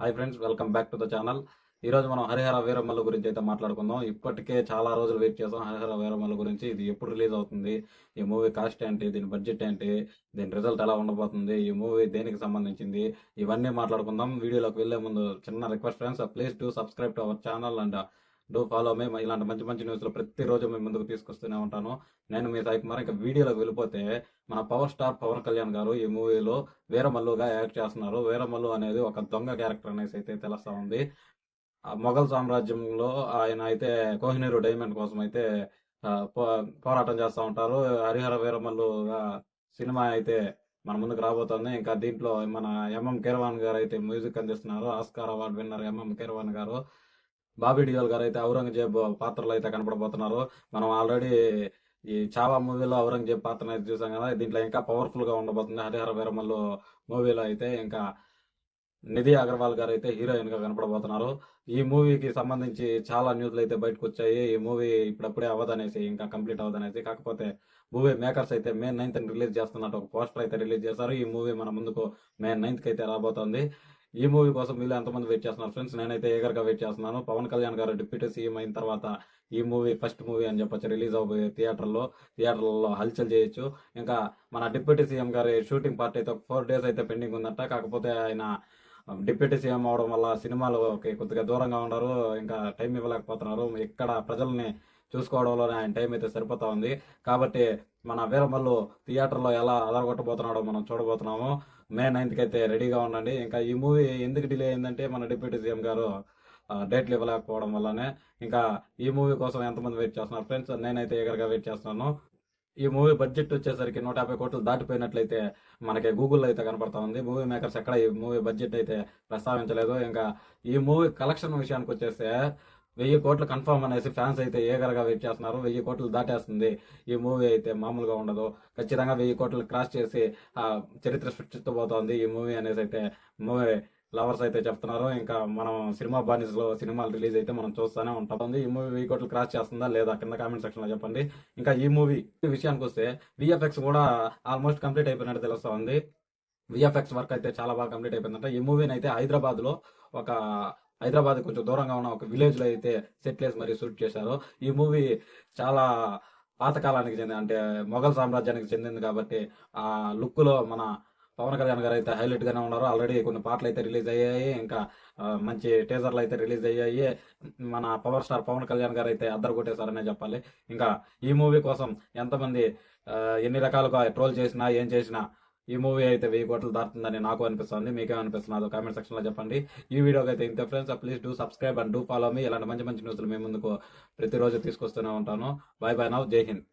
Hi friends, welcome back to the channel. ఈరోజు మనం హరిహర వీరమల్లు గురించి అయితే మాట్లాడుకుందాం. ఇప్పటికే చాలా రోజులు వెయిట్ చేసాం హరిహర వీరమల్లు గురించి. ఇది ఎప్పుడు రిలీజ్ అవుతుంది, ఈ మూవీ కాస్ట్ ఏంటి, దీని బడ్జెట్ ఏంటి, దీని రిజల్ట్ ఎలా ఉండబోతుంది, ఈ మూవీ దేనికి సంబంధించింది, ఇవన్నీ మాట్లాడుకుందాం. వీడియోలోకి వెళ్లే ముందు చిన్న request friends, please do subscribe to our channel and do follow me. ఇలాంటి మంచి మంచి న్యూస్లు ప్రతిరోజు మేము ముందుకు తీసుకొస్తూనే ఉంటాను. నేను మీ సాయి కుమార్. ఇంకా వీడియోలోకి వెళ్ళిపోతే, మన పవర్ స్టార్ పవన్ కళ్యాణ్ గారు ఈ మూవీలో వీరమల్లుగా యాక్ట్ చేస్తున్నారు. వీరమల్లు అనేది ఒక దొంగ క్యారెక్టర్ అనేసి అయితే తెలుస్తా ఉంది. మొఘల్ సామ్రాజ్యంలో ఆయన అయితే కోహినూరు డైమండ్ కోసం అయితే పోరాటం చేస్తూ ఉంటారు. హరిహర వీరమల్లుగా సినిమా అయితే మన ముందుకు రాబోతుంది. ఇంకా దీంట్లో మన ఎంఎం కీరవాణి గారు అయితే మ్యూజిక్ అందిస్తున్నారు. Oscar award winner MM Keeravani గారు. బాబీ డియోల్ గారు అయితే ఔరంగజేబ్ పాత్రలో అయితే కనపడబోతున్నారు. మనం ఆల్రెడీ ఈ చావా మూవీలో ఔరంగజేబ్ పాత్ర అయితే చూసాం కదా. దీంట్లో ఇంకా పవర్ఫుల్ గా ఉండబోతుంది. హరిహర వీరమల్లు మూవీలో అయితే ఇంకా నిధి అగర్వాల్ గారు అయితే హీరోయిన్ గా కనపడబోతున్నారు. ఈ మూవీకి సంబంధించి చాలా న్యూస్లు అయితే బయటకు వచ్చాయి. ఈ మూవీ ఇప్పుడప్పుడే అవ్వదనేసి, ఇంకా కంప్లీట్ అవ్వదనేసి. కాకపోతే మూవీ మేకర్స్ అయితే May 9th రిలీజ్ చేస్తున్నట్టు ఒక పోస్టర్ అయితే రిలీజ్ చేశారు. ఈ మూవీ మన ముందుకు May 9th అయితే రాబోతోంది. ఈ మూవీ కోసం వీళ్ళు ఎంతమంది వెయిట్ చేస్తున్నారు ఫ్రెండ్స్? నేనైతే ఏగర్ గా వెయిట్ చేస్తున్నాను. పవన్ కళ్యాణ్ గారు డిప్యూటీ సీఎం అయిన తర్వాత ఈ మూవీ ఫస్ట్ మూవీ అని చెప్పొచ్చు రిలీజ్ అవబోయే థియేటర్లలో హల్చల్ చేయొచ్చు. ఇంకా మన డిప్యూటీ సీఎం గారి షూటింగ్ పార్ట్ అయితే ఒక 4 days అయితే పెండింగ్ ఉందట. కాకపోతే ఆయన డిప్యూటీ సీఎం అవడం వల్ల సినిమాలకి కొద్దిగా దూరంగా ఉన్నారు. ఇంకా టైం ఇవ్వలేకపోతున్నారు. ఇక్కడ ప్రజల్ని చూసుకోవడంలోనే ఆయన టైం అయితే సరిపోతా ఉంది. కాబట్టి మన వీరమల్లు థియేటర్లో ఎలా అదరగొట్టబోతున్నాడో మనం చూడబోతున్నాము. May 9th అయితే రెడీగా ఉండండి. ఇంకా ఈ మూవీ ఎందుకు డిలే అయిందంటే మన డిప్యూటీ సీఎం గారు డేట్లు ఇవ్వలేకపోవడం వల్లనే. ఇంకా ఈ మూవీ కోసం ఎంతమంది వెయిట్ చేస్తున్నారు ఫ్రెండ్స్? నేనైతే ఎగరగా వెయిట్ చేస్తున్నాను. ఈ మూవీ బడ్జెట్ వచ్చేసరికి 150 కోట్లు దాటిపోయినట్లయితే మనకి గూగుల్లో అయితే కనపడతా ఉంది. మూవీ మేకర్స్ ఎక్కడ ఈ మూవీ బడ్జెట్ అయితే ప్రస్తావించలేదు. ఇంకా ఈ మూవీ కలెక్షన్ విషయానికి వచ్చేస్తే 1000 కోట్లు కన్ఫర్మ్ అనేసి ఫ్యాన్స్ అయితే ఏగరగా వెయిట్ చేస్తున్నారు. 1000 కోట్లు దాటేస్తుంది ఈ మూవీ అయితే, మామూలుగా ఉండదు. ఖచ్చితంగా 1000 కోట్లు క్రాస్ చేసి చరిత్ర సృష్టిస్తబోతోంది ఈ మూవీ అనేసి అయితే మూవీ లవర్స్ అయితే చెప్తున్నారు. ఇంకా మనం సినిమా బానిసలో సినిమాలు రిలీజ్ అయితే మనం చూస్తూనే ఉంటాం. ఈ మూవీ 1000 కోట్లు క్రాస్ చేస్తుందా లేదా కింద కామెంట్ సెక్షన్ లో చెప్పండి. ఇంకా ఈ మూవీ విషయానికి వస్తే విఎఫ్ఎక్స్ కూడా ఆల్మోస్ట్ కంప్లీట్ అయిపోయినట్టు తెలుస్తా ఉంది. విఎఫ్ఎక్స్ వర్క్ అయితే చాలా బాగా కంప్లీట్ అయిపోయిందంట. ఈ మూవీని అయితే హైదరాబాద్ కొంచెం దూరంగా ఉన్న ఒక విలేజ్ లో అయితే సెట్ చేసి మరి షూట్ చేశారు. ఈ మూవీ చాలా పాతకాలానికి చెందిన, అంటే మొఘల్ సామ్రాజ్యానికి చెందింది కాబట్టి ఆ లుక్ లో మన పవన్ కళ్యాణ్ గారు అయితే హైలైట్ గానే ఉన్నారు. ఆల్రెడీ కొన్ని పాటలు అయితే రిలీజ్ అయ్యాయి. ఇంకా మంచి టీజర్లు అయితే రిలీజ్ అయ్యాయి. మన పవర్ స్టార్ పవన్ కళ్యాణ్ గారు అయితే అద్దరు కొట్టేశారనే చెప్పాలి. ఇంకా ఈ మూవీ కోసం ఎంతమంది ఎన్ని రకాలుగా ట్రోల్ చేసినా ఏం చేసినా ఈ మూవీ అయితే 1000 కోట్లు దాటుతుందని నాకు అనిపిస్తుంది. మీకేమనిపిస్తున్నదో కామెంట్ సెక్షన్ లో చెప్పండి. ఈ వీడియోకి అయితే ఇంతే friends. Please do subscribe and do follow me. ఇలాంటి మంచి మంచి న్యూస్లు మీ ముందుకు ప్రతిరోజు తీసుకొస్తూనే ఉంటాను. By by now. జై హింద్.